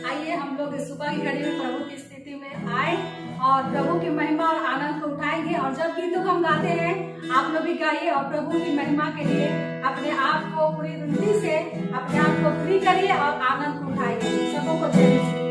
आइए हम लोग इस सुबह की घड़ी में प्रभु की स्थिति में आए और प्रभु की महिमा और आनंद को उठाएंगे। और जब गीतों को हम गाते हैं आप लोग भी गाइए और प्रभु की महिमा के लिए अपने आप को पूरी रुचि से अपने आप को फ्री करिए और आनंद को उठाइए। सबों को जय मसीह।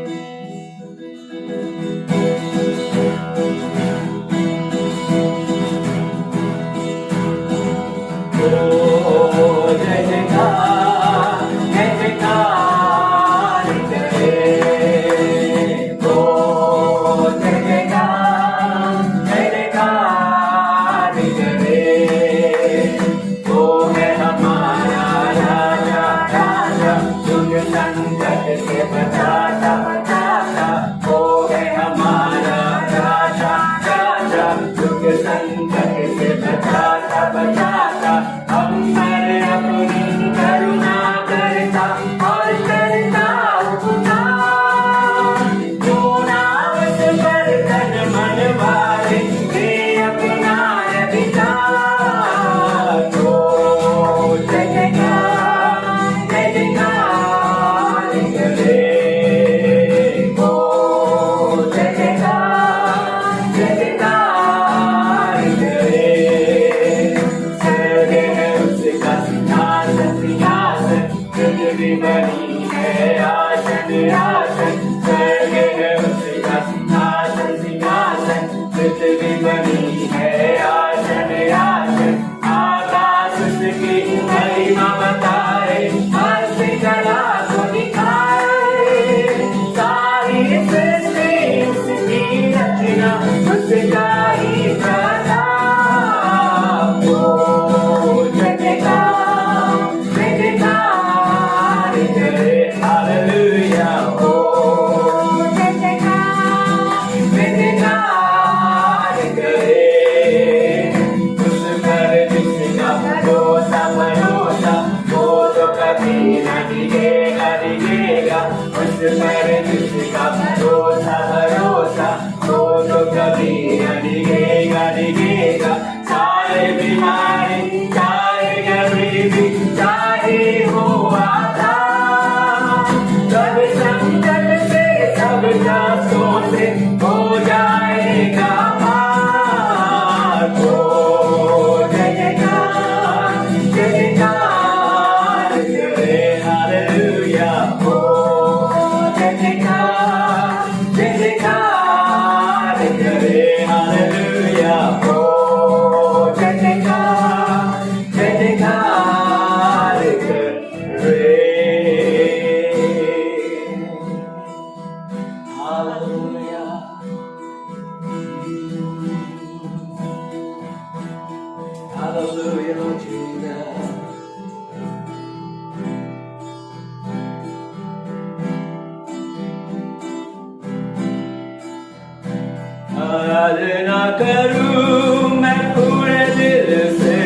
आराधना करूं मैं पूरे दिल से,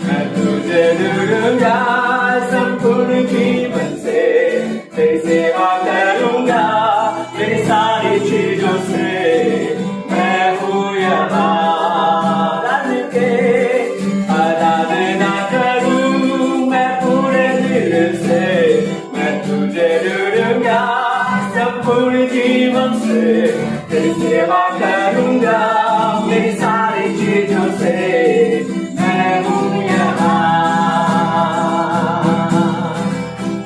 मैं तुझे ढूंढूंगा संपूर्ण जीवन से, तेरी सेवा करूंगा तेरी सारी चीजों से। मैं हूँ यहाँ रन के, आराधना करूं मैं पूरे दिल से, मैं तुझे ढूंढूंगा संपूर्ण जीवन से, तेरी सेवा करूंगा मेरी सारी चीजों से। मैं हूँ यहाँ,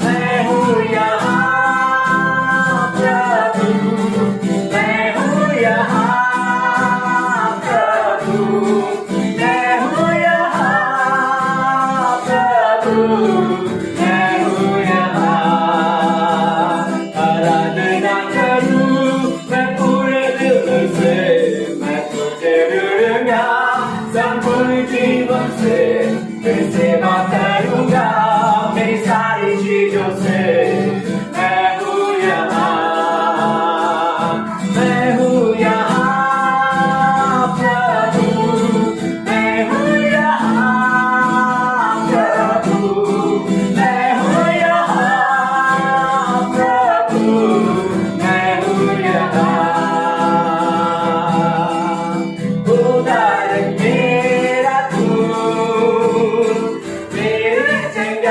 मैं हूँ यहाँ प्रभु, मैं हूँ यहाँ प्रभु, मैं हूँ यहाँ प्रभु, मैं हूँ यहाँ। आराधना करूं मैं पूरे दिल से, मैं तुझे ढूंढूंगा संपूर्ण जीवन से, तेरी सेवा करूंगा मेरी सारी चीजों से। मैं हूँ यहाँ, मैं हूँ यहाँ प्रभु, मैं हूँ यहाँ प्रभु, मैं हूँ यहाँ प्रभु, मैं हूँ यहाँ। उदार मेरा तू, मेरे चंगा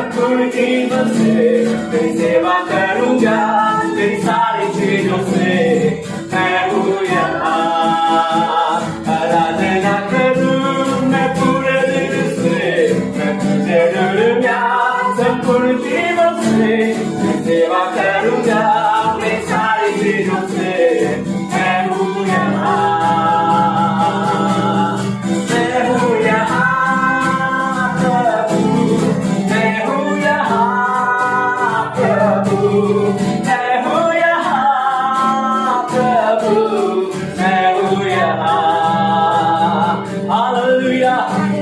संपूर्ण जीवन से तेरी सेवा करूंगा, तेरी सारी चीजों से मैं हूँ यहाँ। आराधना करूं मैं पूरे दिल से, मैं तुझे ढूंढूंगा संपूर्ण जीवन से, तेरी सेवा करूंगा मेरी सारी चीजों से मैं हूँ यहाँ। मैं हूँ यहाँ प्रभु, मैं हूँ यहाँ प्रभु, मैं हूँ यहाँ प्रभु, मैं हूँ यहाँ। हालेलुया।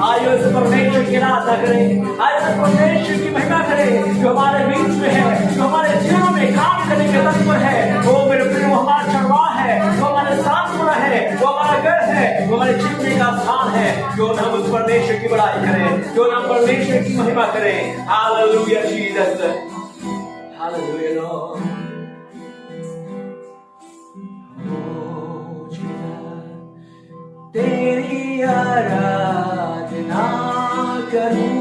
आइए उस परमेश्वर की आराधना करें, आइए उस परमेश्वर की महिमा करें जो हमारे बीच में है, जो हमारे जीवन में काम करने के तत्पर है। वो मेरे प्रिय वो हमारा चरवाहा है, वो हमारे साथ बड़ा है, वो हमारा घर है, वो हमारे जीवन का स्थान है। जो हम उस परमेश्वर की बड़ाई करें, जो हम परमेश्वर की महिमा करें। Hallelujah Jesus, hallelujah Lord. ओ जीसस, तेरी आराधना करूं,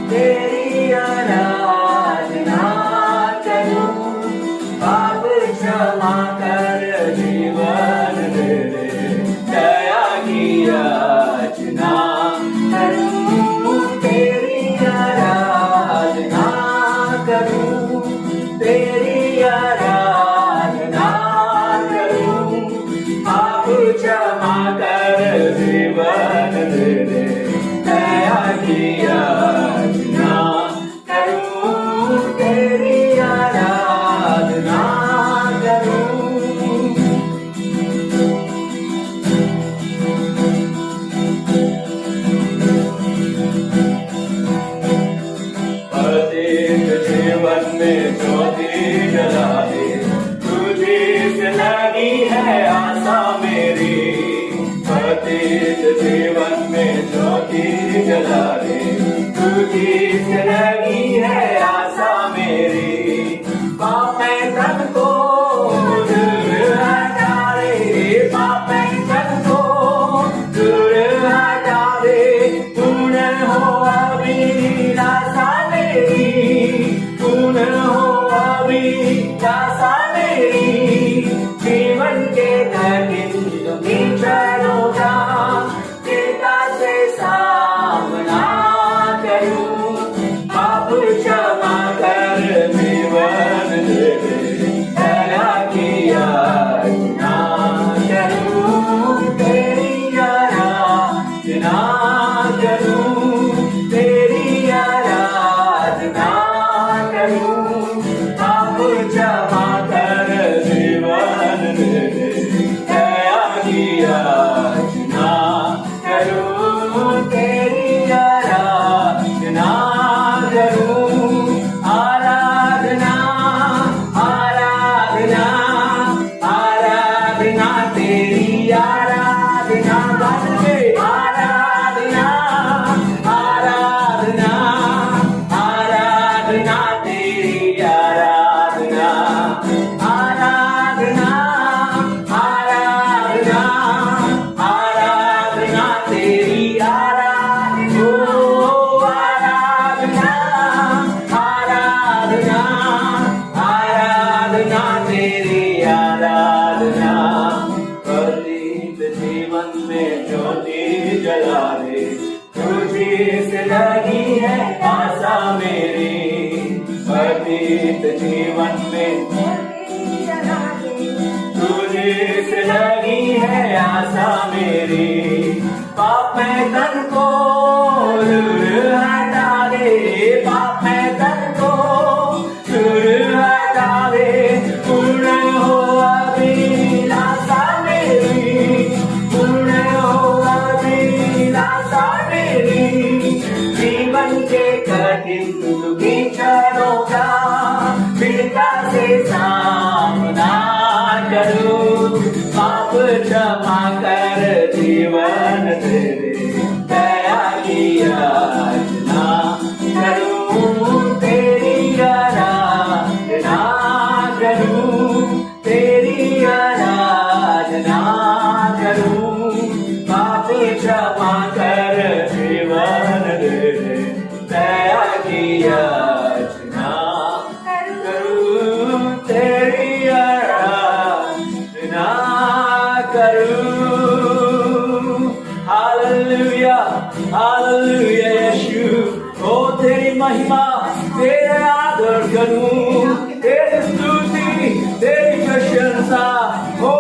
तेरी आराधना करूं, पाप क्षमा कर जीवन दे दे, दया की याचना करूं, तेरी आराधना करूं, तेरी आराधना करूं, पाप क्षमा कर जीवन दे दे, दया की याचना करूं, तेरी आराधना करूं। प्रत्येक जीवन में ज्योति जला दे, तुझी से लगी है आशा मेरी। प्रत्येक जीवन में ज्योति जला दे, तुझी से लगी है आशा मेरी। पापे तन को दूर हटा दे, पापे तन को दूर हटा दे, पूर्ण हो अभी आशा मेरी, पूर्ण हो अभी आशा मेरी। जीवन के कठिन क्षणों का पिता से सामना करूं, पाप क्षमा कर जीवन दे दे, दया की याचना करूं, तेरी आराधना करूं, तेरी आराधना करूं, पाप क्षमा कर जीवन दे दे, दया की याचना करूं, तेरी आराधना करूं। आराधना आराधना आराधना तेरी आराधना, आराधना आराधना आराधना तेरी आराधना, आराधना आराधना आराधना तेरी आराधना, ओ आराधना आराधना आराधना तेरी आराधना। प्रदीप जीवन में ज्योति जला दे, तुझी से लगी है आशा मेरी। प्रदीप जीवन में तुझी से लगी है आशा मेरी। पाप में तन को दूर हटा दे, पाप में तन को दूर हटा दे, पूर्ण हो अभी आशा मेरी, पूर्ण हो अभी आशा मेरी। जीवन के कठिन दुखी क्षणों का पिता से सामना करूं, पाप क्षमा कर जीवन दे दे, दया की याचना करूं, तेरी आराधना करूं, तेरी आराधना करूं, पाप क्षमा कर जीवन दे दे, दया की तेरी महिमा, तेरे आदर करूं, तेरी स्तुति, तेरी प्रशंसा। ओ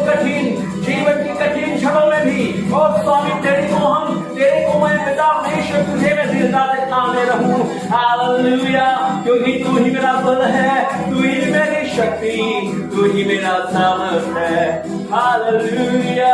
कठिन जीवन की कठिन क्षणों में भी, ओ स्वामी तेरे को मैं पिता परमेश्वर तुझे मैं दृढ़ता से थामे रहूं। हालेलुया, क्योंकि तू ही मेरा बल है, तू ही मेरी शक्ति, तू ही मेरा सामर्थ है। हालेलुया।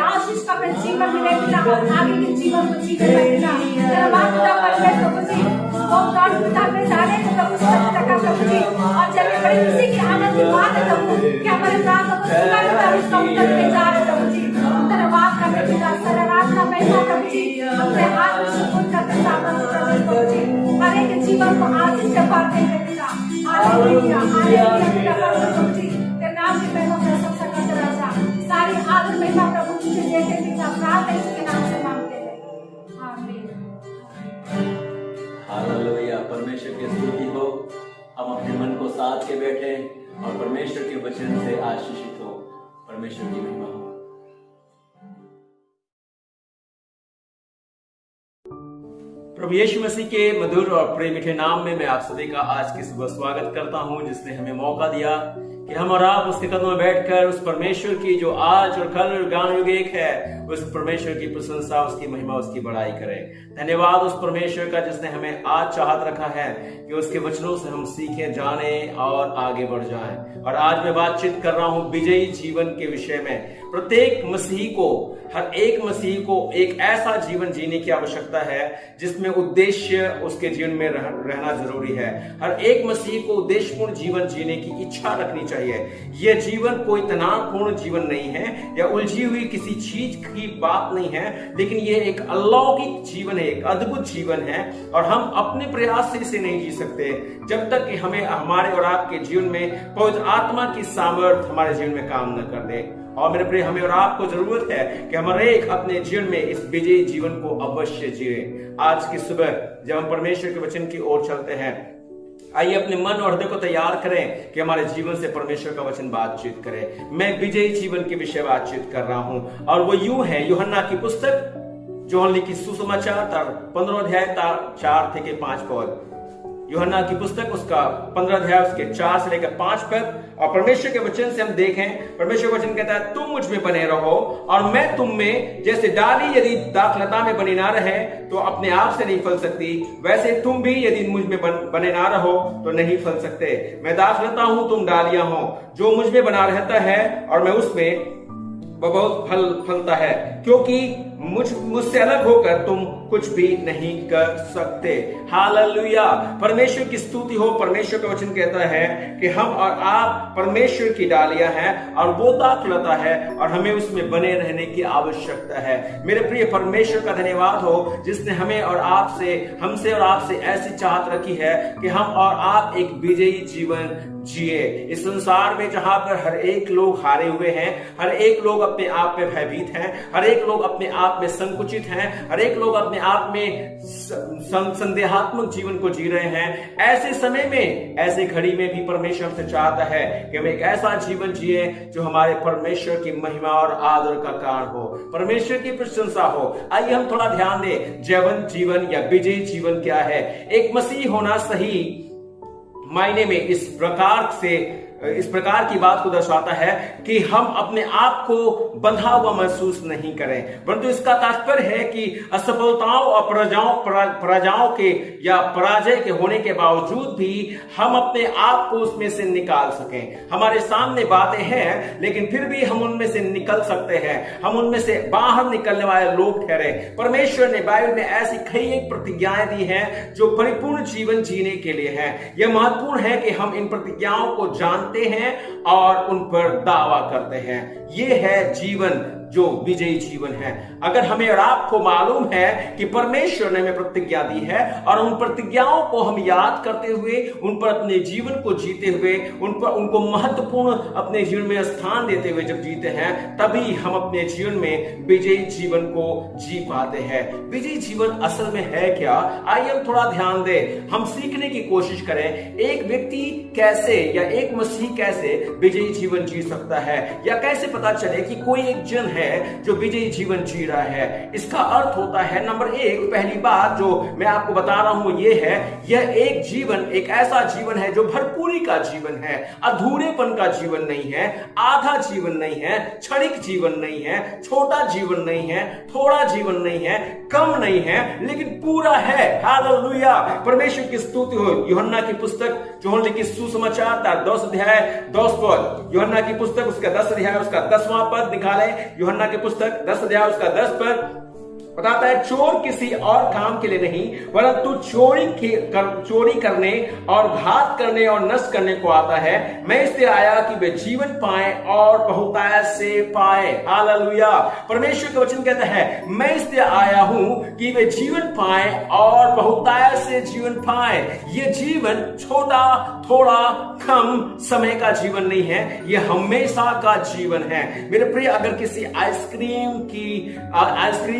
आशीष का जीवन मिले पिता, आगे के जीवन को जीने पिता, प्रभु जी। और जब बड़ी खुशी की आनंद की बात है प्रभु कि हमारे प्रार्थना को सुनकर उसका उत्तर देने जा रहे प्रभु जी। धन्यवाद करते पिता, आराधना महिमा प्रभु जी, अपने हाथ में सुकून करते प्रभु जी, हर एक जीवन को आशीष से भर देंगे पिता। हालेलुया, हालेलुया प्रभु जी, तेरे नाम की महिमा प्रशंसा करते राजा। सारी आदर महिमा प्रभु तुझे देते पिता, प्रार्थना इसके नाम से मांगते हैं, आमीन। हालेलुया, परमेश्वर की स्तुति हो। हम अपने मन को साध के बैठे और परमेश्वर के वचन से आशीषित हो। परमेश्वर की महिमा हो। प्रभु यीशु मसीह के मधुर और प्रेम मीठे नाम में मैं आप सभी का आज की सुबह स्वागत करता हूं, जिसने हमें मौका दिया कि हम और आप उसके कदमों में बैठकर उस परमेश्वर की जो आज और कल और गान युग एक है, उस परमेश्वर की प्रशंसा, उसकी महिमा, उसकी बड़ाई करें। धन्यवाद उस परमेश्वर का जिसने हमें आज चाहत रखा है कि उसके वचनों से हम सीखें, जानें और आगे बढ़ जाएं। और आज मैं बातचीत कर रहा हूं विजयी जीवन के विषय में। प्रत्येक मसीही को, हर एक मसीही को एक ऐसा जीवन जीने की आवश्यकता है जिसमें उद्देश्य उसके जीवन में रहना जरूरी है। हर एक मसीही को उद्देश्यपूर्ण जीवन जीने की इच्छा रखनी चाहिए। यह जीवन कोई तनावपूर्ण जीवन नहीं है या उलझी हुई किसी चीज की बात नहीं है, लेकिन यह एक अलौकिक जीवन है, एक अद्भुत जीवन है। और हम अपने प्रयास से इसे नहीं जी सकते जब तक कि हमें हमारे और आपके जीवन में पवित्र आत्मा की सामर्थ हमारे जीवन में काम न कर दे। और मेरे प्रिय, हमें और आपको जरूरत है कि हमारे एक अपने जीवन में इस विजयी जीवन को अवश्य जिए। आज की सुबह जब हम परमेश्वर के वचन की ओर चलते हैं, आइए अपने मन और हृदय को तैयार करें कि हमारे जीवन से परमेश्वर का वचन बातचीत करे। मैं विजयी जीवन के विषय बातचीत कर रहा हूं और वो यूं है, यूहन्ना की पुस्तक यूहन्ना की सुसमाचार 15 अध्याय 4 থেকে 5 पद। यूहन्ना की पुस्तक उसका 15 अध्याय उसके 4 से लेकर 5 पद। और परमेश्वर के वचन से हम देखें, परमेश्वर का वचन कहता है, तुम मुझ में बने रहो और मैं तुम में। जैसे डाली यदि दाखलता में बनी ना रहे तो अपने आप से नहीं फल सकती, वैसे तुम भी यदि मुझ में बने ना रहो तो नहीं फल सकते। मैं दाखलता हूं, तुम डालियां हो। जो मुझ में बना रहता है और मैं उसमें, वह बहुत फल फलता है, क्योंकि मुझसे अलग होकर तुम कुछ भी नहीं कर सकते। हालेलुया, परमेश्वर की स्तुति हो। परमेश्वर का वचन कहता है कि हम और आप परमेश्वर की डालियां हैं और वो दाखलता है और हमें उसमें बने रहने की आवश्यकता है। मेरे प्रिय, परमेश्वर का धन्यवाद हो जिसने हमें और आपसे, हमसे और आपसे ऐसी चाहत रखी है कि हम और आप एक विजयी जीवन जिए। इस संसार में जहां पर हर एक लोग हारे हुए हैं, हर एक लोग अपने आप में भयभीत हैं, हर एक लोग अपने आप में संकुचित हैं, हर एक लोग अपने आप में संदेहात्मक जीवन को जी रहे हैं, ऐसे समय में, ऐसे घड़ी में भी परमेश्वर हमसे चाहता है कि हम एक ऐसा जीवन जिए जो हमारे परमेश्वर की महिमा और आदर का कारण हो, परमेश्वर की प्रशंसा हो। आइए हम थोड़ा ध्यान दें, जैवन जीवन या विजयी जीवन क्या है। एक मसीह होना सही मायने में इस प्रकार की बात को दर्शाता है कि हम अपने आप को बंधा हुआ महसूस नहीं करें, परंतु इसका तात्पर्य है कि असफलताओं और पराजयों के या पराजय के होने के बावजूद भी हम अपने आप को उसमें से निकाल सकें। हमारे सामने बातें हैं लेकिन फिर भी हम उनमें से निकल सकते हैं, हम उनमें से बाहर निकलने वाले लोग ठहरे। परमेश्वर ने बाइबल में ऐसी कई एक प्रतिज्ञाएं दी हैं जो परिपूर्ण जीवन जीने के लिए हैं। यह महत्वपूर्ण है कि हम इन प्रतिज्ञाओं को जानते मानते हैं और उन पर दावा करते हैं। ये है जीवन जो विजयी जीवन है। अगर हमें और आपको मालूम है कि परमेश्वर ने हमें प्रतिज्ञा दी है और उन प्रतिज्ञाओं को हम याद करते हुए, उन पर अपने जीवन को जीते हुए, उनको महत्वपूर्ण अपने जीवन में स्थान देते हुए जब जीते हैं, तभी हम अपने जीवन में विजयी जीवन को जी पाते हैं। विजयी जीवन असल में है क्या? आइए हम थोड़ा ध्यान दें, हम सीखने की कोशिश करें। एक व्यक्ति कैसे या एक मसीह कैसे विजयी जीवन जी सकता है, या कैसे पता चले कि कोई एक जन है जो विजयी जीवन जी रहा है। इसका अर्थ होता है, नंबर एक, पहली बात जो मैं आपको बता रहा हूं ये है, यह एक जीवन एक ऐसा जीवन है जो भरपूरी का जीवन है, अधूरेपन का जीवन नहीं है, आधा जीवन नहीं है, क्षणिक जीवन नहीं है, छोटा जीवन नहीं है, थोड़ा जीवन नहीं है, कम नहीं है, लेकिन पूरा है। हालेलुया, परमेश्वर की स्तुति हो। यूहन्ना की पुस्तक जो लिखी सुसमाचार 10 अध्याय 10 पद, यूहन्ना की पुस्तक उसका 10 अध्याय उसका 10वां पद निकाले। यूहन्ना की पुस्तक 10 अध्याय उसका 10 पद बताता है, चोर किसी और काम के लिए नहीं परंतु चोरी करने और घात करने और नष्ट करने को आता है। मैं इसलिए आया कि वे जीवन पाए और बहुतायत से पाए। हालेलुया, परमेश्वर का वचन कहता है, मैं इसलिए आया हूं कि वे जीवन पाए और बहुतायत से जीवन पाए। ये जीवन छोटा थोड़ा कम समय का जीवन नहीं है, यह हमेशा का जीवन है। मेरे प्रिय, अगर किसी आइसक्रीम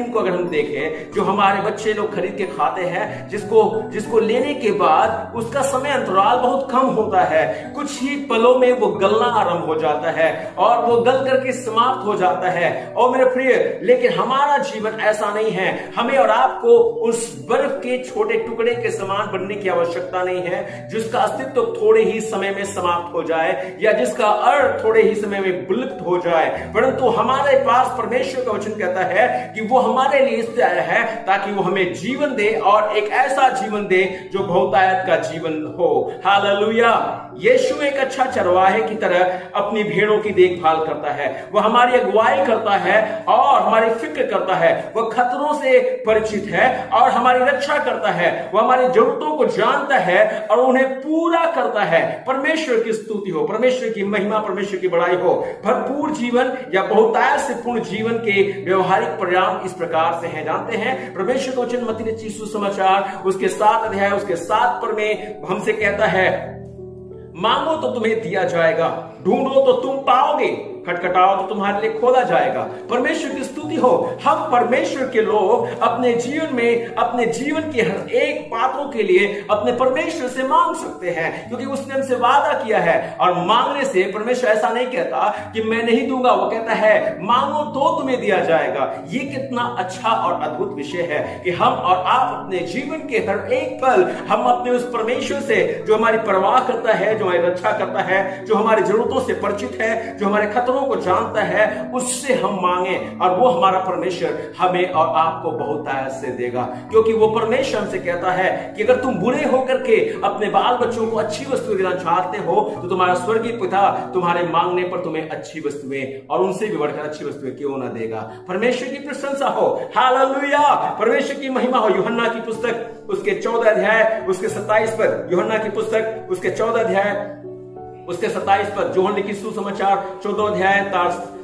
को अगर देखें जो हमारे बच्चे लोग खरीद के खाते हैं, जिसको लेने के बाद उसका समय अंतराल बहुत कम होता है, कुछ ही पलों में वो गलना आरंभ हो जाता है और वो गल करके समाप्त हो जाता है। और मेरे प्रिय, लेकिन हमारा जीवन ऐसा नहीं है। हमें और आपको उस बर्फ के छोटे टुकड़े के समान बनने की आवश्यकता नहीं है जिसका अस्तित्व थोड़े ही समय में समाप्त हो जाए या जिसका अर्थ थोड़े ही समय में विलुप्त हो जाए, परंतु हमारे पास परमेश्वर का वचन कहता है कि वो हमारे लिए इसलिए आया है ताकि वो हमें जीवन दे और एक ऐसा जीवन दे जो बहुतायत का जीवन हो। हालेलुया, यीशु एक अच्छा चरवाहे की तरह अपनी भेड़ों की देखभाल करता है। वह हमारी अगुवाई करता है और हमारी फिक्र करता है। वह खतरों से परिचित है और हमारी रक्षा करता है। वह हमारी जरूरतों को जानता है और उन्हें पूरा करता है। परमेश्वर की स्तुति हो, परमेश्वर की महिमा, परमेश्वर की बड़ाई हो। भरपूर जीवन या बहुतायत से पूर्ण जीवन के व्यवहारिक परिणाम इस प्रकार से हैं। जानते हैं, परमेश्वर का वचन मत्ती रचित सुसमाचार उसके 7 अध्याय उसके 7 पद में हमसे कहता है, मांगो तो तुम्हें दिया जाएगा, ढूंढो तो तुम पाओगे, खटखटाओ तो तुम्हारे लिए खोला जाएगा। परमेश्वर की स्तुति हो। हम परमेश्वर के लोग अपने जीवन में अपने जीवन की हर एक बातों के लिए अपने परमेश्वर से मांग सकते हैं, क्योंकि उसने हमसे वादा किया है। और मांगने से परमेश्वर ऐसा नहीं कहता कि मैं नहीं दूंगा, वो कहता है मांगो तो तुम्हें दिया जाएगा। ये कितना अच्छा और अद्भुत विषय है कि हम और आप अपने जीवन के हर एक पल हम अपने उस परमेश्वर से जो हमारी परवाह करता है, जो हमारी रक्षा करता है, जो हमारी जरूरतों से परिचित है, जो हमारे खतरों को जानता है, उससे हम मांगे और वो हमारा परमेश्वर हमें और आपको बहुतायत से देगा। क्योंकि वो परमेश्वर हमसे कहता है कि अगर तुम बुरे होकर के अपने बाल बच्चों को अच्छी वस्तु देना चाहते हो तो तुम्हारा स्वर्गीय पिता तुम्हारे मांगने पर तुम्हें अच्छी वस्तुएं और उनसे भी बढ़कर अच्छी वस्तुएं क्यों ना देगा। परमेश्वर की प्रशंसा हो। हालेलुया, परमेश्वर की महिमा हो। यूहन्ना की पुस्तक उसके 14 अध्याय उसके 27 पद, यूहन्ना की पुस्तक उसके 14 अध्याय उसके 27 पद, यूहन्ना लिखित सुसमाचार 14 अध्याय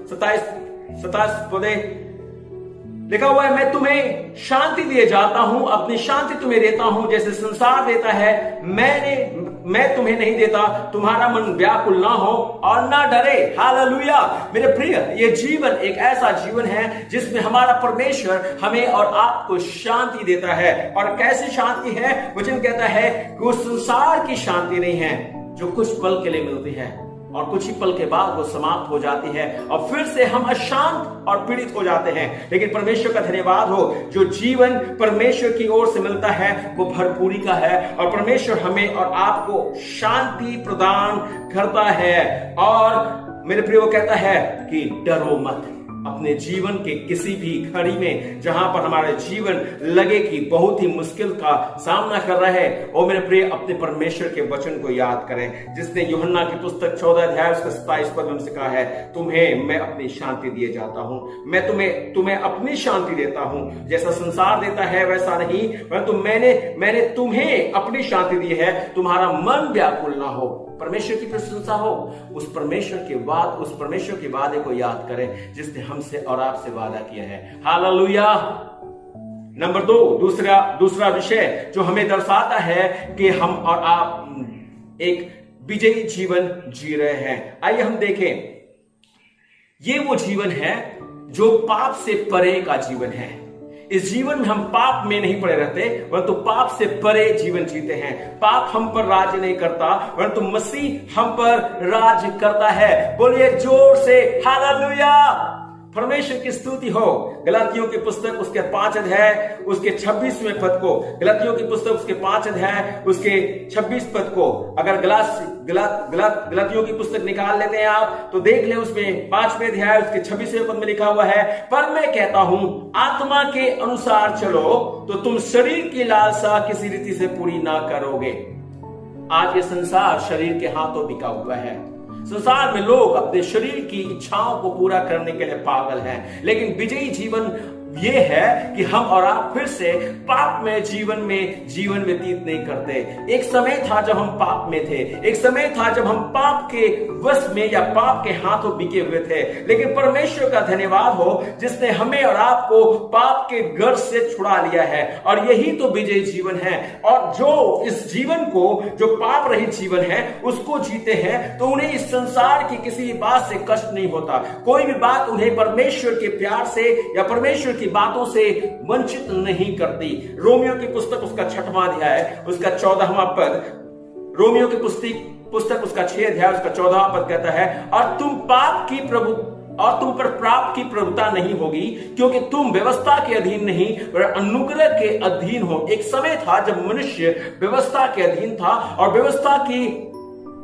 27 पदे लिखा हुआ है, मैं तुम्हें शांति दिए जाता हूं, अपनी शांति तुम्हें देता हूं, जैसे संसार देता है मैं तुम्हें नहीं देता। तुम्हारा मन व्याकुल ना हो और ना डरे। हालेलुया, मेरे प्रिय, ये जीवन एक ऐसा जीवन है जिसमें हमारा परमेश्वर हमें और आपको शांति देता है। और कैसी शांति है? वचन कहता है कि वो संसार की शांति नहीं है जो कुछ पल के लिए मिलती है और कुछ ही पल के बाद वो समाप्त हो जाती है और फिर से हम अशांत और पीड़ित हो जाते हैं। लेकिन परमेश्वर का धन्यवाद हो, जो जीवन परमेश्वर की ओर से मिलता है वो भरपूरी का है और परमेश्वर हमें और आपको शांति प्रदान करता है। और मेरे प्रिय, वो कहता है कि डरो मत। अपने जीवन के किसी भी घड़ी में जहां पर हमारा जीवन लगे कि बहुत ही मुश्किल का सामना कर रहा है, और मेरे प्रिय, अपने परमेश्वर के वचन को याद करें जिसने यूहन्ना की पुस्तक 14 अध्याय उसका 27 पद में कहा है, तुम्हें मैं अपनी शांति दिए जाता हूं, मैं तुम्हें अपनी शांति देता हूं, जैसा संसार देता है वैसा नहीं, परंतु मैंने तुम्हें अपनी शांति दी है, तुम्हारा मन व्याकुल ना हो परमेश्वर की प्रशंसा हो। उस परमेश्वर के वादे को याद करें जिसने हमसे और आपसे वादा किया है। हालेलुया। नंबर 2, दूसरा विषय जो हमें दर्शाता है कि हम और आप एक विजयी जीवन जी रहे हैं। आइए हम देखें, ये वो जीवन है जो पाप से परे का जीवन है। इस जीवन में हम पाप में नहीं पड़े रहते, परंतु पाप से परे जीवन जीते हैं। पाप हम पर राज नहीं करता, परंतु मसीह हम पर राज करता है। बोलिए जोर से हालेलुया। परमेश्वर की स्तुति हो। गलातियों की पुस्तक उसके 5 अध्याय उसके 26वें पद को, गलातियों की पुस्तक उसके 5 अध्याय उसके 26 पद को अगर गलातियों की पुस्तक निकाल लेते हैं आप, तो देख ले उसमें 5वें अध्याय उसके 26वें पद में लिखा हुआ है, पर मैं कहता हूं आत्मा के अनुसार चलो तो तुम शरीर की लालसा किसी रीति से पूरी ना करोगे। आज ये संसार शरीर के हाथों बिका हुआ है। संसार में लोग अपने शरीर की इच्छाओं को पूरा करने के लिए पागल हैं, लेकिन विजयी जीवन ये है कि हम और आप फिर से पाप में जीवन व्यतीत नहीं करते। एक समय था जब हम पाप में थे, एक समय था जब हम पाप के वश में या पाप के हाथों बिके हुए थे, लेकिन परमेश्वर का धन्यवाद हो जिसने हमें और आपको पाप के गर्ज से छुड़ा लिया है, और यही तो विजयी जीवन है। और जो इस जीवन को, जो पाप रहित जीवन है, उसको जीते हैं, तो उन्हें इस संसार की किसी बात से कष्ट नहीं होता। कोई भी बात उन्हें परमेश्वर के प्यार से या परमेश्वर की बातों से वंचित नहीं करती। रोमियो की पुस्तक उसका 6वां अध्याय उसका 14वां पद, रोमियो की पुस्तक उसका 6 अध्याय उसका 14वां पद कहता है, और तुम पर पाप की प्रभुता नहीं होगी, क्योंकि तुम व्यवस्था के अधीन नहीं पर अनुग्रह के अधीन हो। एक समय था जब मनुष्य व्यवस्था के अधीन था, और व्यवस्था की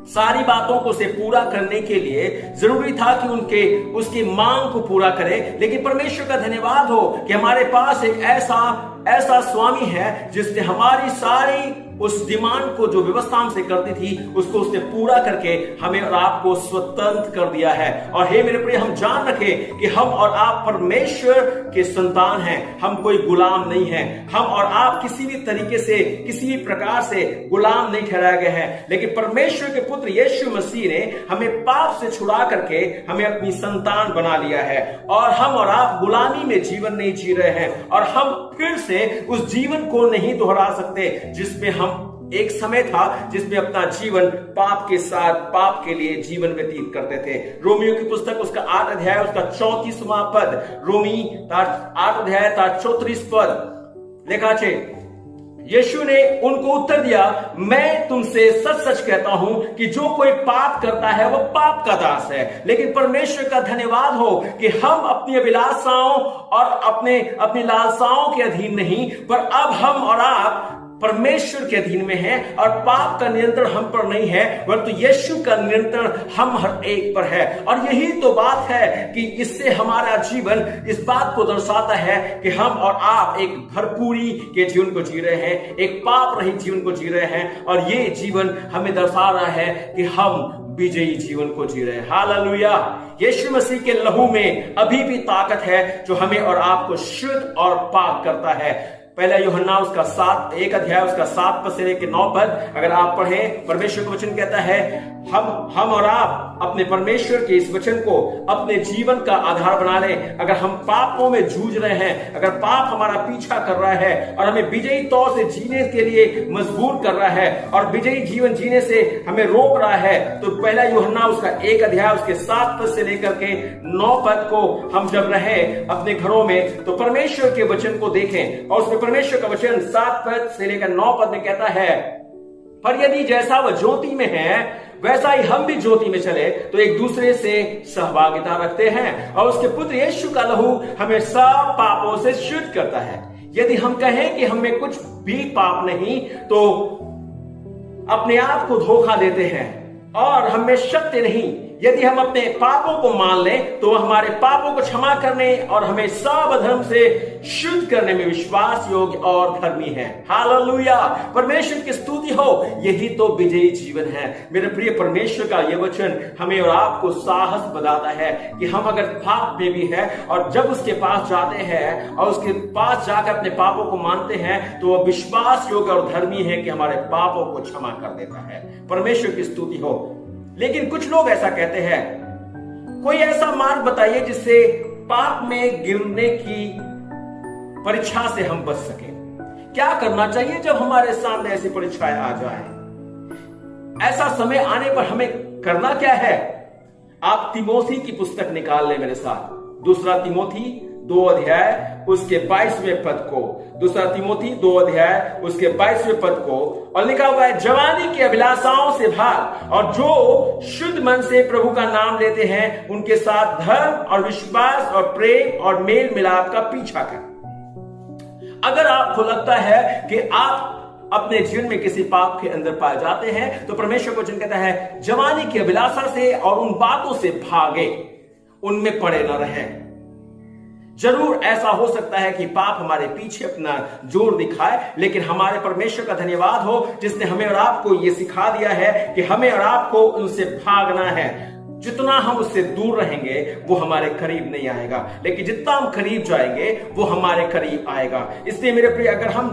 सारी बातों को से पूरा करने के लिए जरूरी था कि उसकी मांग को पूरा करें। लेकिन परमेश्वर का धन्यवाद हो कि हमारे पास एक ऐसा स्वामी है जिसने हमारी सारी उस डिमांड को, जो व्यवस्था हमसे करती थी, उसको उसने पूरा करके हमें और आपको स्वतंत्र कर दिया है। और हे मेरे प्रिय, हम जान रखें कि हम और आप परमेश्वर के संतान हैं, हम कोई गुलाम नहीं हैं। हम और आप किसी भी तरीके से, किसी भी प्रकार से गुलाम नहीं ठहराए गए हैं, लेकिन परमेश्वर के पुत्र यीशु मसीह ने हमें पाप से छुड़ा करके हमें अपनी संतान बना लिया है, और हम और आप गुलामी में जीवन नहीं जी रहे हैं, और हम फिर से उस जीवन को नहीं दोहरा सकते जिसमें हम एक समय था जिसमें अपना जीवन पाप के साथ, पाप के लिए जीवन व्यतीत करते थे। रोमियो की पुस्तक उसका 8 अध्याय उसका 34वां पद, रोमी 8 अध्याय 34 पद लिखा छे, यीशु ने उनको उत्तर दिया, मैं तुमसे सच सच कहता हूं कि जो कोई पाप करता है वह पाप का दास है। लेकिन परमेश्वर का धन्यवाद हो कि हम अपनी अभिलाषाओं और अपनी लालसाओं के अधीन नहीं, पर अब हम और आप परमेश्वर के अधीन में हैं, और पाप का नियंत्रण हम पर नहीं है, परंतु यीशु का नियंत्रण हम हर एक पर है। और यही तो बात है कि इससे हमारा जीवन इस बात को दर्शाता है कि हम और आप एक भरपूरी के जीवन को जी रहे हैं, एक पाप रहित जीवन को जी रहे हैं, और ये जीवन हमें दर्शा रहा है कि हम विजयी जीवन को जी रहे हैं। हालेलुया। यीशु मसीह के लहू में अभी भी ताकत है जो हमें और आपको शुद्ध और पाक करता है। पहला यूहन्ना उसका 1 अध्याय उसका 7 पद से लेकर 9 पद अगर आप पढ़ें, परमेश्वर का वचन कहता है, हम और आप अपने परमेश्वर के इस वचन को अपने जीवन का आधार बना लें। अगर हम पापों में जूझ रहे हैं, अगर पाप हमारा पीछा कर रहा है और हमें विजयी तौर से जीने के लिए मजबूर कर रहा है और विजयी जीवन जीने से हमें रोक रहा है, तो पहला यूहन्ना उसका 1 अध्याय उसके 7 पद से लेकर के 9 पद को हम जब रहे अपने घरों में, तो परमेश्वर के वचन को देखें, और उसमें परमेश्वर का वचन 7 पद से लेकर 9 पद में कहता है, पर यदि जैसा वह ज्योति में है वैसा ही हम भी ज्योति में चले तो एक दूसरे से सहभागिता रखते हैं, और उसके पुत्र यीशु का लहू हमें सब पापों से शुद्ध करता है। यदि हम कहें कि हमें कुछ भी पाप नहीं, तो अपने आप को धोखा देते हैं और हमें सत्य नहीं। यदि हम अपने पापों को मान लें तो हमारे पापों को क्षमा करने और हमें सब अधर्म से शुद्ध करने में विश्वास योग्य और धर्मी है। हालेलुया, परमेश्वर की स्तुति हो। यही तो विजयी जीवन है। मेरे प्रिय, परमेश्वर का यह वचन हमें और आपको साहस बताता है कि हम अगर पाप में भी है और जब उसके पास जाते हैं और उसके पास जाकर अपने पापों को मानते हैं तो वह विश्वास योग्य और धर्मी है कि हमारे पापों को क्षमा कर देता है। परमेश्वर की स्तुति हो। लेकिन कुछ लोग ऐसा कहते हैं, कोई ऐसा मार्ग बताइए जिससे पाप में गिरने की परीक्षा से हम बच सके। क्या करना चाहिए जब हमारे सामने ऐसी परीक्षाएं आ जाए? ऐसा समय आने पर हमें करना क्या है? आप तिमोथी की पुस्तक निकाल लें मेरे साथ। दूसरा तिमोथी 2 अध्याय उसके 22वें पद को, दूसरा तिमोथी 2 अध्याय उसके 22वें पद को, और लिखा हुआ है, जवानी की अभिलाषाओं से भाग और जो शुद्ध मन से प्रभु का नाम लेते हैं उनके साथ धर्म और विश्वास और प्रेम और मेल मिलाप का पीछा कर। अगर आपको लगता है कि आप अपने जीवन में किसी पाप के अंदर पाए जाते हैं तो परमेश्वर वचन कहता है, जवानी की अभिलाषा से और उन बातों से भागे, उनमें पड़े न रहें। जरूर ऐसा हो सकता है कि पाप हमारे पीछे अपना जोर दिखाए, लेकिन हमारे परमेश्वर का धन्यवाद हो जिसने हमें और आपको यह सिखा दिया है कि हमें और आपको उनसे भागना है। जितना हम उससे दूर रहेंगे वो हमारे करीब नहीं आएगा, लेकिन जितना हम करीब जाएंगे वो हमारे करीब आएगा। इसलिए मेरे प्रिय, अगर हम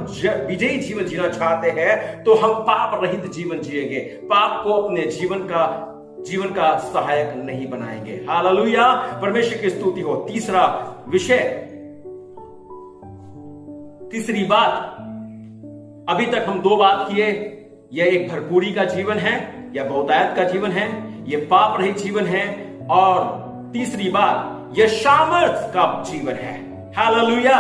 विजयी जीवन जीना चाहते हैं तो हम पाप रहित जीवन जिएंगे, पाप को अपने जीवन का सहायक नहीं बनाएंगे। हालेलुया, परमेश्वर की स्तुति हो। तीसरा विषय, तीसरी बात, अभी तक हम 2 बात किए। यह एक भरपूरी का जीवन है, यह बहुतायत का जीवन है, यह पाप रहित जीवन है, और तीसरी बात, यह सामर्थ का जीवन है। हालेलुया,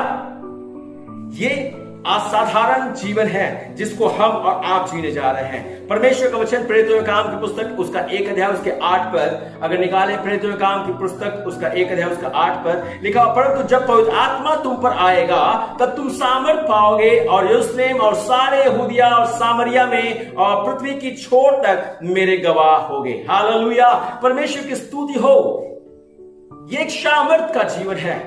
ये असाधारण जीवन है जिसको हम और आप जीने जा रहे हैं। परमेश्वर का वचन प्रेरितों के काम की पुस्तक उसका 1 अध्याय उसके 8 पर, अगर निकाले प्रेरितों के काम की पुस्तक उसका 1 अध्याय उसका 8 पर लिखा, परंतु जब पवित्र आत्मा तुम पर आएगा तब तुम सामर्थ पाओगे और यरूशलेम और सारे यहूदिया और सामरिया में और पृथ्वी की छोर तक मेरे गवाह होगे। हालेलुया, परमेश्वर की स्तुति हो। ये एक सामर्थ का जीवन है।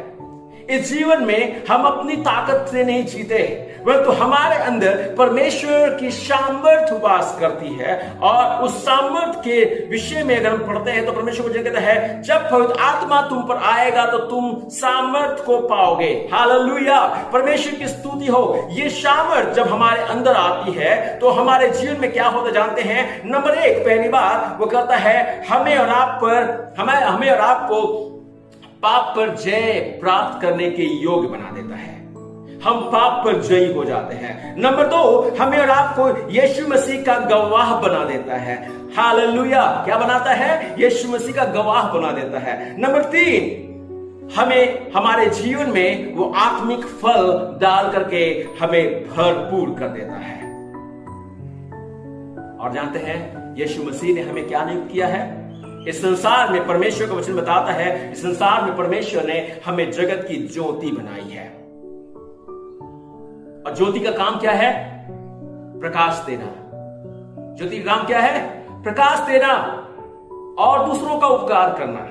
इस जीवन में हम अपनी ताकत से नहीं जीते, परंतु हमारे अंदर परमेश्वर की सामर्थ्य वास करती है। और उस सामर्थ्य के विषय में अगर हम पढ़ते हैं तो परमेश्वर को कहता है, जब पवित्र आत्मा तुम पर आएगा तो तुम सामर्थ्य को पाओगे। हालेलुया, परमेश्वर की स्तुति हो। ये सामर्थ्य जब हमारे अंदर आती है तो हमारे जीवन में क्या होता जानते हैं? नंबर 1, पहली बात वो कहता है, हमें और आपको पाप पर जय प्राप्त करने के योग्य बना देता है। हम पाप पर जयी हो जाते हैं। नंबर 2, हमें और आपको यीशु मसीह का गवाह बना देता है। हालेलुया, क्या बनाता है? यीशु मसीह का गवाह बना देता है। नंबर 3, हमें हमारे जीवन में वो आत्मिक फल डाल करके हमें भरपूर कर देता है। और जानते हैं यीशु मसीह ने हमें क्या नियुक्त किया है? इस संसार में परमेश्वर का वचन बताता है, इस संसार में परमेश्वर ने हमें जगत की ज्योति बनाई है। और ज्योति का काम क्या है? प्रकाश देना। ज्योति का काम क्या है? प्रकाश देना और दूसरों का उपकार करना।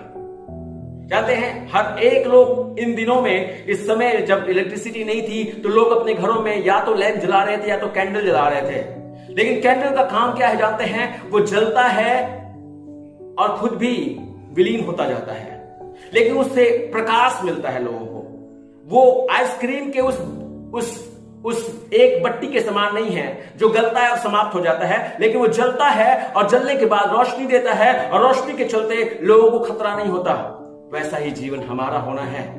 जानते हैं हर एक लोग इन दिनों में, इस समय जब इलेक्ट्रिसिटी नहीं थी तो लोग अपने घरों में या तो लैंप जला रहे थे या तो कैंडल जला रहे थे। लेकिन कैंडल का काम क्या है जानते हैं? वो जलता है और खुद भी विलीन होता जाता है, लेकिन उससे प्रकाश मिलता है लोगों को। वो आइसक्रीम के उस एक बत्ती के समान नहीं है जो गलता है और समाप्त हो जाता है, लेकिन वो जलता है और जलने के बाद रोशनी देता है और रोशनी के चलते लोगों को खतरा नहीं होता। वैसा ही जीवन हमारा होना है।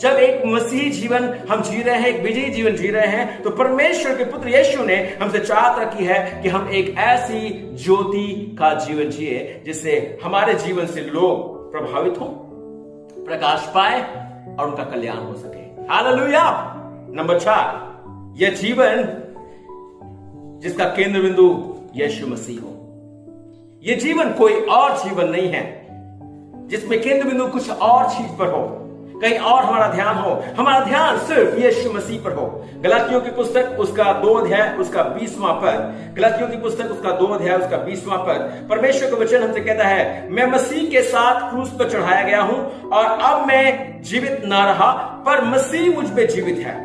जब एक मसीही जीवन हम जी रहे हैं, एक विजयी जीवन जी रहे हैं, तो परमेश्वर के पुत्र यीशु ने हमसे चाहत रखी है कि हम एक ऐसी ज्योति का जीवन जिए जिससे हमारे जीवन से लोग प्रभावित हो, प्रकाश पाए और उनका कल्याण हो सके। हालेलुया। नंबर 4, यह जीवन जिसका केंद्र बिंदु यीशु मसीह हो। यह जीवन कोई और जीवन नहीं है जिसमें केंद्र बिंदु कुछ और चीज पर हो। कहीं और हमारा ध्यान हो, हमारा ध्यान सिर्फ यीशु मसीह पर हो। गलातियों की पुस्तक उसका 2 अध्याय उसका 20वां पद, गलातियों की पुस्तक उसका 2 अध्याय उसका 20वां पद, परमेश्वर का वचन हमसे कहता है, मैं मसीह के साथ क्रूस पर चढ़ाया गया हूं और अब मैं जीवित ना रहा पर मसीह मुझ में जीवित है।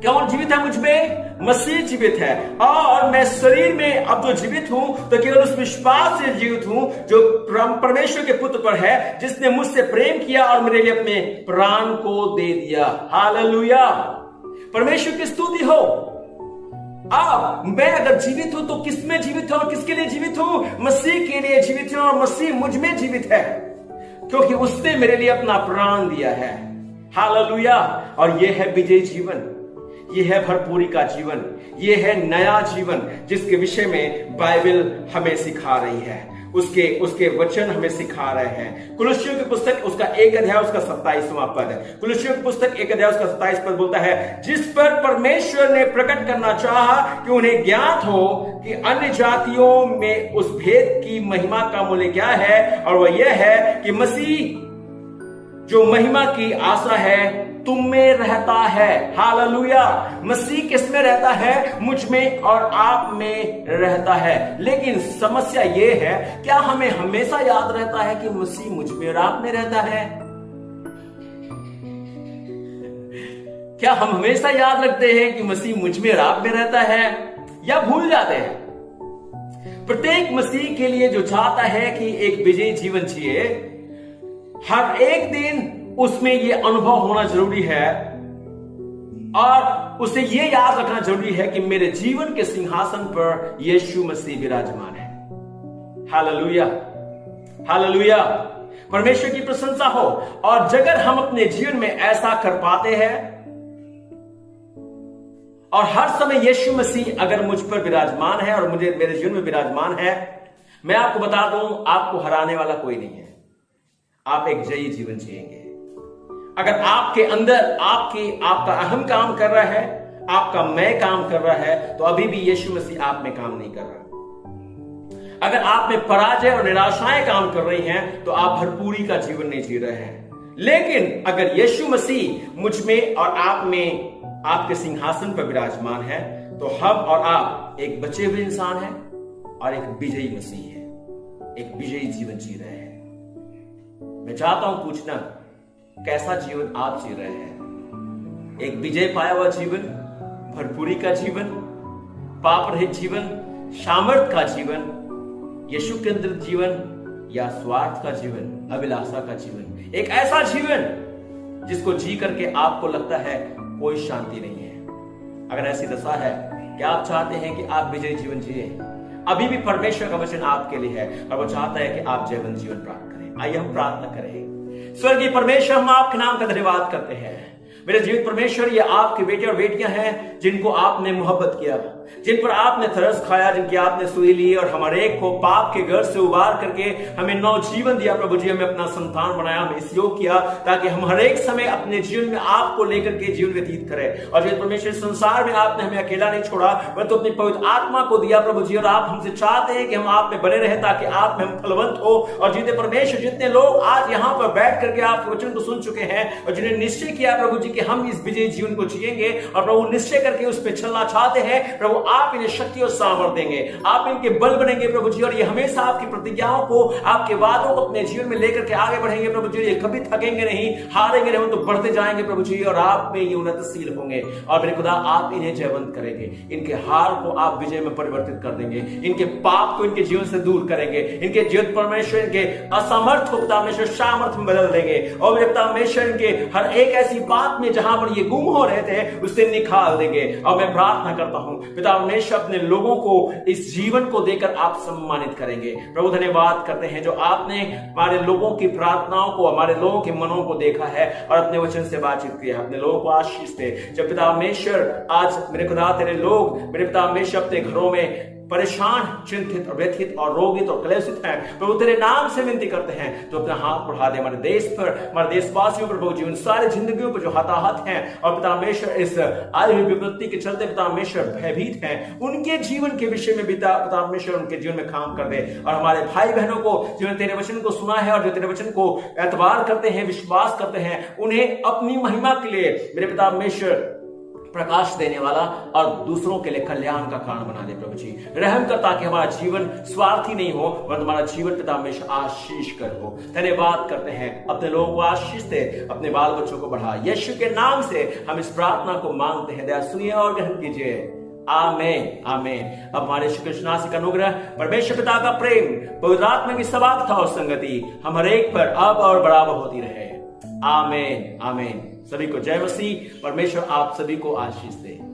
कौन जीवित है मुझ में? मसीह जीवित है। और मैं शरीर में अब जो जीवित हूं तो केवल उस विश्वास से जीवित हूं जो परमेश्वर के पुत्र पर है, जिसने मुझसे प्रेम किया और मेरे लिए अपने प्राण को दे दिया। हालेलुया, परमेश्वर की स्तुति हो। अब मैं अगर जीवित हूं तो किस में जीवित हूं और किसके लिए जीवित हूं? मसीह के लिए जीवित हूं और मसीह मुझ में जीवित है, क्योंकि उसने मेरे लिए अपना प्राण दिया है। हालेलुया। और यह है विजयी जीवन, यह है भरपूरी का जीवन, यह है नया जीवन जिसके विषय में बाइबल हमें सिखा रही है, उसके वचन हमें सिखा रहे हैं। कुलुस्सियों की पुस्तक उसका 1 अध्याय उसका 27वां पद है। कुलुस्सियों की पुस्तक 1 अध्याय उसका 27 पद बोलता है, जिस पर परमेश्वर ने प्रकट करना चाहा कि उन्हें ज्ञात हो कि अन्य जातियों में उस भेद की महिमा का मूल्य क्या है, और वह यह है कि मसीह जो महिमा की आशा है तुम में रहता है। हालेलुया। मसीह किस में रहता है? मुझ में और आप में रहता है। लेकिन समस्या यह है, क्या हमें हमेशा याद रहता है कि मसीह मुझ में और आप में रहता है? क्या हम हमेशा याद रखते हैं कि मसीह मुझ में और आप में रहता है, या भूल जाते हैं? प्रत्येक मसीह के लिए जो चाहता है कि एक विजयी जीवन जिए, हर एक दिन उसमें यह अनुभव होना जरूरी है और उसे यह याद रखना जरूरी है कि मेरे जीवन के सिंहासन पर यीशु मसीह विराजमान है। Hallelujah, hallelujah. परमेश्वर की प्रशंसा हो। और अगर हम अपने जीवन में ऐसा कर पाते हैं और हर समय यीशु मसीह अगर मुझ पर विराजमान है और मुझे मेरे जीवन में विराजमान है, मैं आपको बता दूं, आपको हराने वाला कोई नहीं है। आप एक जयी जीवन जिएंगे। अगर आपके अंदर आपका अहम काम कर रहा है, आपका मैं काम कर रहा है, तो अभी भी यीशु मसीह आप में काम नहीं कर रहा। अगर आप में पराजय और निराशाएं काम कर रही हैं, तो आप भरपूरी का जीवन नहीं जी रहे हैं। लेकिन अगर यीशु मसीह मुझ में और आप में आपके सिंहासन पर विराजमान है, तो हम और आप एक बचे हुए इंसान हैं और एक विजयी मसीह है, एक विजयी जीवन जी रहे हैं। मैं चाहता हूं पूछना, कैसा जीवन आप जी रहे हैं? एक विजय पाया हुआ जीवन, भरपूरी का जीवन, पाप रहित जीवन, सामर्थ का जीवन, यीशु केंद्रित जीवन, या स्वार्थ का जीवन, अभिलाषा का जीवन? एक ऐसा जीवन जिसको जी करके आपको लगता है कोई शांति नहीं है। अगर ऐसी दशा है, क्या आप चाहते हैं कि आप विजयी जीवन जिए? अभी भी परमेश्वर का वचन आपके लिए है और वो चाहता है कि आप जयवंत जीवन प्राप्त करें। आइए हम प्रार्थना करें। स्वर्गीय परमेश्वर, हम आपके नाम का धन्यवाद करते हैं। मेरे जीवित परमेश्वर, ये आपके बेटे और बेटियां हैं जिनको आपने मोहब्बत किया, जिन पर आपने तरस खाया, जिनकी आपने सुई ली और हमारे एक को पाप के घर से उबार करके हमें नव जीवन दिया। प्रभु जी, हमें अपना संतान बनाया, हमें इस योग किया ताकि हम हर एक समय अपने जीवन में आपको लेकर के जीवन व्यतीत करें। और जीवित परमेश्वर, संसार में आपने हमें अकेला नहीं छोड़ा, वह तो अपनी पवित्र आत्मा को दिया प्रभु जी। और आप हमसे चाहते हैं कि हम आप में बने रहे ताकि आप में हम फलवंत हो। और जीवित परमेश्वर, जितने लोग आज यहाँ पर बैठ करके आपके वचन को सुन चुके हैं और जिन्हें निश्चय किया प्रभु जी कि हम इस विजयी जीवन को जिएंगे और प्रभु निश्चय करके उस पर चलना चाहते हैं, प्रभु आप इन्हें शक्ति और सामर्थ देंगे, आप इनके बल बनेंगे प्रभु जी। और ये हमेशा आपकी प्रतिज्ञाओं को, आपके वादों को अपने जीवन में लेकर के आगे बढ़ेंगे प्रभु जी। ये कभी थकेंगे नहीं, हारेंगे नहीं, तो बढ़ते जाएंगे प्रभु जी और आप में ये उन्नतशील होंगे। और मेरे खुदा, आप इन्हें जयवंत करेंगे, इनके हार को आप विजय में परिवर्तित कर देंगे, इनके पाप को इनके जीवन से दूर करेंगे, इनके जीवन परमेश्वर इनके असमर्थ को पिता परमेश्वर सामर्थ में बदल देंगे। और मेरे पिता परमेश्वर इनके हर एक ऐसी बात में जहां पर ये गुम हो रहे थे उसे निकाल देंगे। और मैं प्रार्थना करता हूं पिता परमेश्वर, अपने लोगों को इस जीवन को देकर आप सम्मानित करेंगे। प्रभु धन्यवाद करते हैं जो आपने हमारे लोगों की प्रार्थनाओं को, हमारे लोगों के मनों को देखा है और अपने वचन से बातचीत किया। अपने लोगों को आशीष दे। जब पिता परमेश्वर आज मेरे खुदा तेरे लोग मेरे पिता परमेश्वर अपने घरों में परेशान, चिंतित और व्यथित और रोगित और क्लेशित हैं, प्रभु तेरे नाम से विनती करते हैं तो अपना हाथ बढ़ा दे हमारे देश पर, हमारे देशवासियों पर, प्रभु जीवन सारी जिंदगियों पर जो हताहत हैं और पिता परमेश्वर इस आई हुई विपत्ति के चलते पिता परमेश्वर भयभीत हैं, उनके जीवन के विषय में पिता परमेश्वर उनके जीवन में काम कर दे। और हमारे भाई बहनों को जिन्होंने तेरे वचन को सुना है और जो तेरे वचन को एतबार करते हैं, विश्वास करते हैं, उन्हें अपनी महिमा के लिए मेरे पिता परमेश्वर प्रकाश देने वाला और दूसरों के लिए कल्याण का कारण बना दे। प्रभु जी रहम कर ताकि हमारा जीवन स्वार्थी नहीं हो और हमारा जीवन पिता हमेशा आशीष कर हो। धन्यवाद करते हैं, अपने लोगों को आशीष दे, अपने बाल बच्चों को बढ़ा। यीशु के नाम से हम इस प्रार्थना को मांगते हैं, दया सुनिए और ग्रहण कीजिए। आमीन आमीन। अब हमारे श्री कृष्ण का अनुग्रह, परमेश्वर पिता का प्रेम, पवित्र आत्मा की सवागता और संगति हम हर एक पर अब और बराबर होती रहे। आमीन आमीन। सभी को जय मसीह। परमेश्वर आप सभी को आशीष दे।